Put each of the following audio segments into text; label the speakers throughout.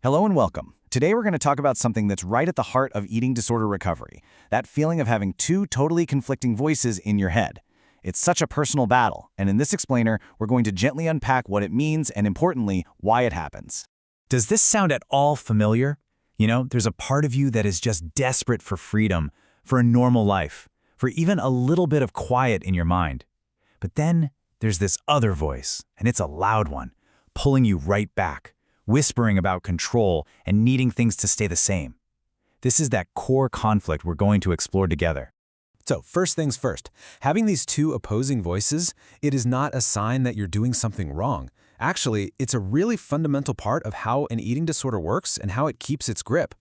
Speaker 1: Hello and welcome. Today we're going to talk about something that's right at the heart of eating disorder recovery, that feeling of having two totally conflicting voices in your head. It's such a personal battle, and in this explainer, we're going to gently unpack what it means and, importantly, why it happens.
Speaker 2: Does this sound at all familiar? There's a part of you that is just desperate for freedom, for a normal life, for even a little bit of quiet in your mind. But then there's this other voice, and it's a loud one, pulling you right back, whispering about control and needing things to stay the same. This is that core conflict we're going to explore together.
Speaker 3: So first things first, having these two opposing voices, it is not a sign that you're doing something wrong. Actually, it's a really fundamental part of how an eating disorder works and how it keeps its grip.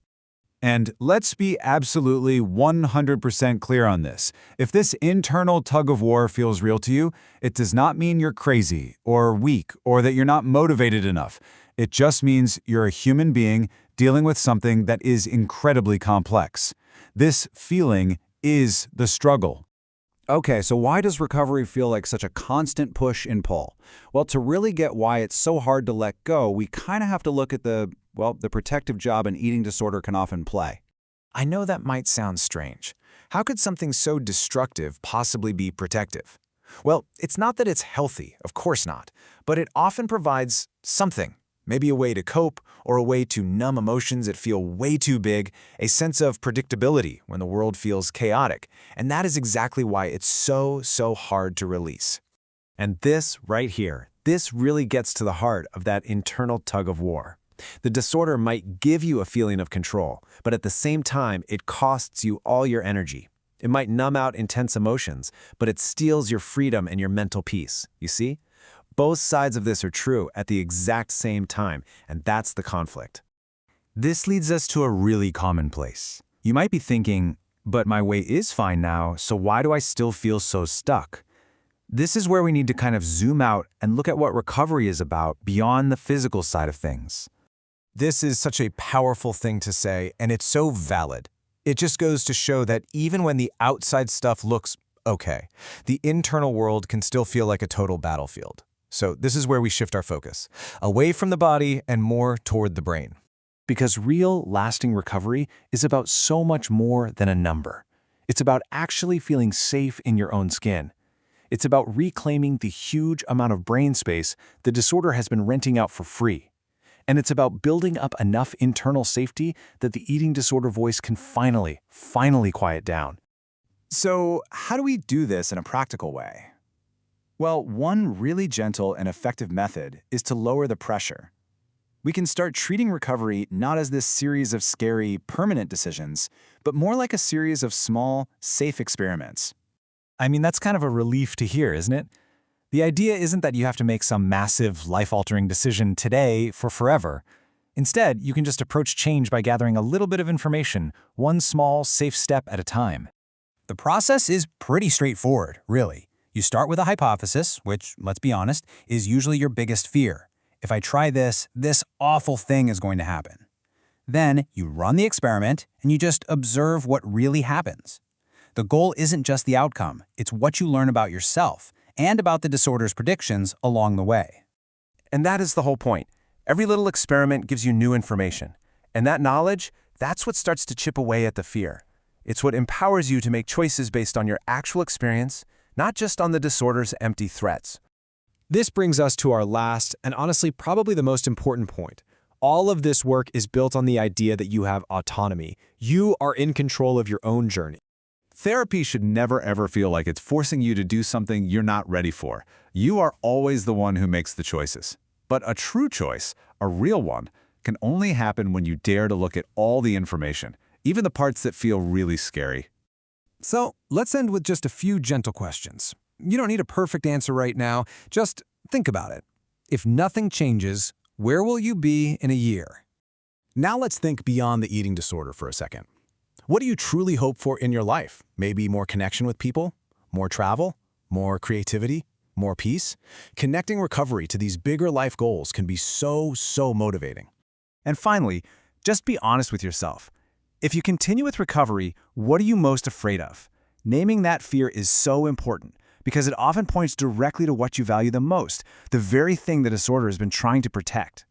Speaker 4: And let's be absolutely 100% clear on this. If this internal tug-of-war feels real to you, it does not mean you're crazy or weak or that you're not motivated enough. It just means you're a human being dealing with something that is incredibly complex. This feeling is the struggle.
Speaker 5: Okay, so why does recovery feel like such a constant push and pull? Well, to really get why it's so hard to let go, we kind of have to look at the protective job an eating disorder can often play.
Speaker 2: I know that might sound strange. How could something so destructive possibly be protective? Well, it's not that it's healthy, of course not, but it often provides something. Maybe a way to cope, or a way to numb emotions that feel way too big, a sense of predictability when the world feels chaotic. And that is exactly why it's so hard to release.
Speaker 3: And this right here, this really gets to the heart of that internal tug-of-war. The disorder might give you a feeling of control, but at the same time, it costs you all your energy. It might numb out intense emotions, but it steals your freedom and your mental peace. You see? Both sides of this are true at the exact same time, and that's the conflict.
Speaker 2: This leads us to a really common place. You might be thinking, but my weight is fine now, so why do I still feel so stuck? This is where we need to kind of zoom out and look at what recovery is about beyond the physical side of things.
Speaker 3: This is such a powerful thing to say, and it's so valid. It just goes to show that even when the outside stuff looks okay, the internal world can still feel like a total battlefield. So this is where we shift our focus, away from the body and more toward the brain.
Speaker 1: Because real, lasting recovery is about so much more than a number. It's about actually feeling safe in your own skin. It's about reclaiming the huge amount of brain space the disorder has been renting out for free. And it's about building up enough internal safety that the eating disorder voice can finally quiet down.
Speaker 2: So how do we do this in a practical way? Well, one really gentle and effective method is to lower the pressure. We can start treating recovery not as this series of scary, permanent decisions, but more like a series of small, safe experiments. I mean, that's kind of a relief to hear, isn't it? The idea isn't that you have to make some massive, life-altering decision today for forever. Instead, you can just approach change by gathering a little bit of information, one small, safe step at a time.
Speaker 6: The process is pretty straightforward, really. You start with a hypothesis, which, let's be honest, is usually your biggest fear. If I try this, this awful thing is going to happen. Then you run the experiment and you just observe what really happens. The goal isn't just the outcome, it's what you learn about yourself and about the disorder's predictions along the way.
Speaker 3: And that is the whole point. Every little experiment gives you new information. And that knowledge, that's what starts to chip away at the fear. It's what empowers you to make choices based on your actual experience, not just on the disorder's empty threats. This brings us to our last, and honestly probably the most important point. All of this work is built on the idea that you have autonomy. You are in control of your own journey.
Speaker 4: Therapy should never ever feel like it's forcing you to do something you're not ready for. You are always the one who makes the choices. But a true choice, a real one, can only happen when you dare to look at all the information, even the parts that feel really scary.
Speaker 3: So let's end with just a few gentle questions. You don't need a perfect answer right now, just think about it. If nothing changes, where will you be in a year? Now let's think beyond the eating disorder for a second. What do you truly hope for in your life? Maybe more connection with people, more travel, more creativity, more peace? Connecting recovery to these bigger life goals can be so motivating.
Speaker 2: And finally, just be honest with yourself. If you continue with recovery, what are you most afraid of? Naming that fear is so important because it often points directly to what you value the most, the very thing the disorder has been trying to protect.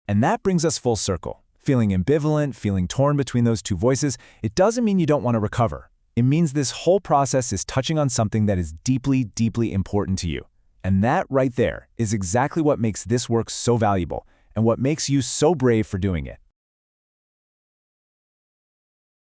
Speaker 2: And that brings us full circle.
Speaker 1: Feeling ambivalent, feeling torn between those two voices, it doesn't mean you don't want to recover. It means this whole process is touching on something that is deeply, deeply important to you. And that right there is exactly what makes this work so valuable and what makes you so brave for doing it.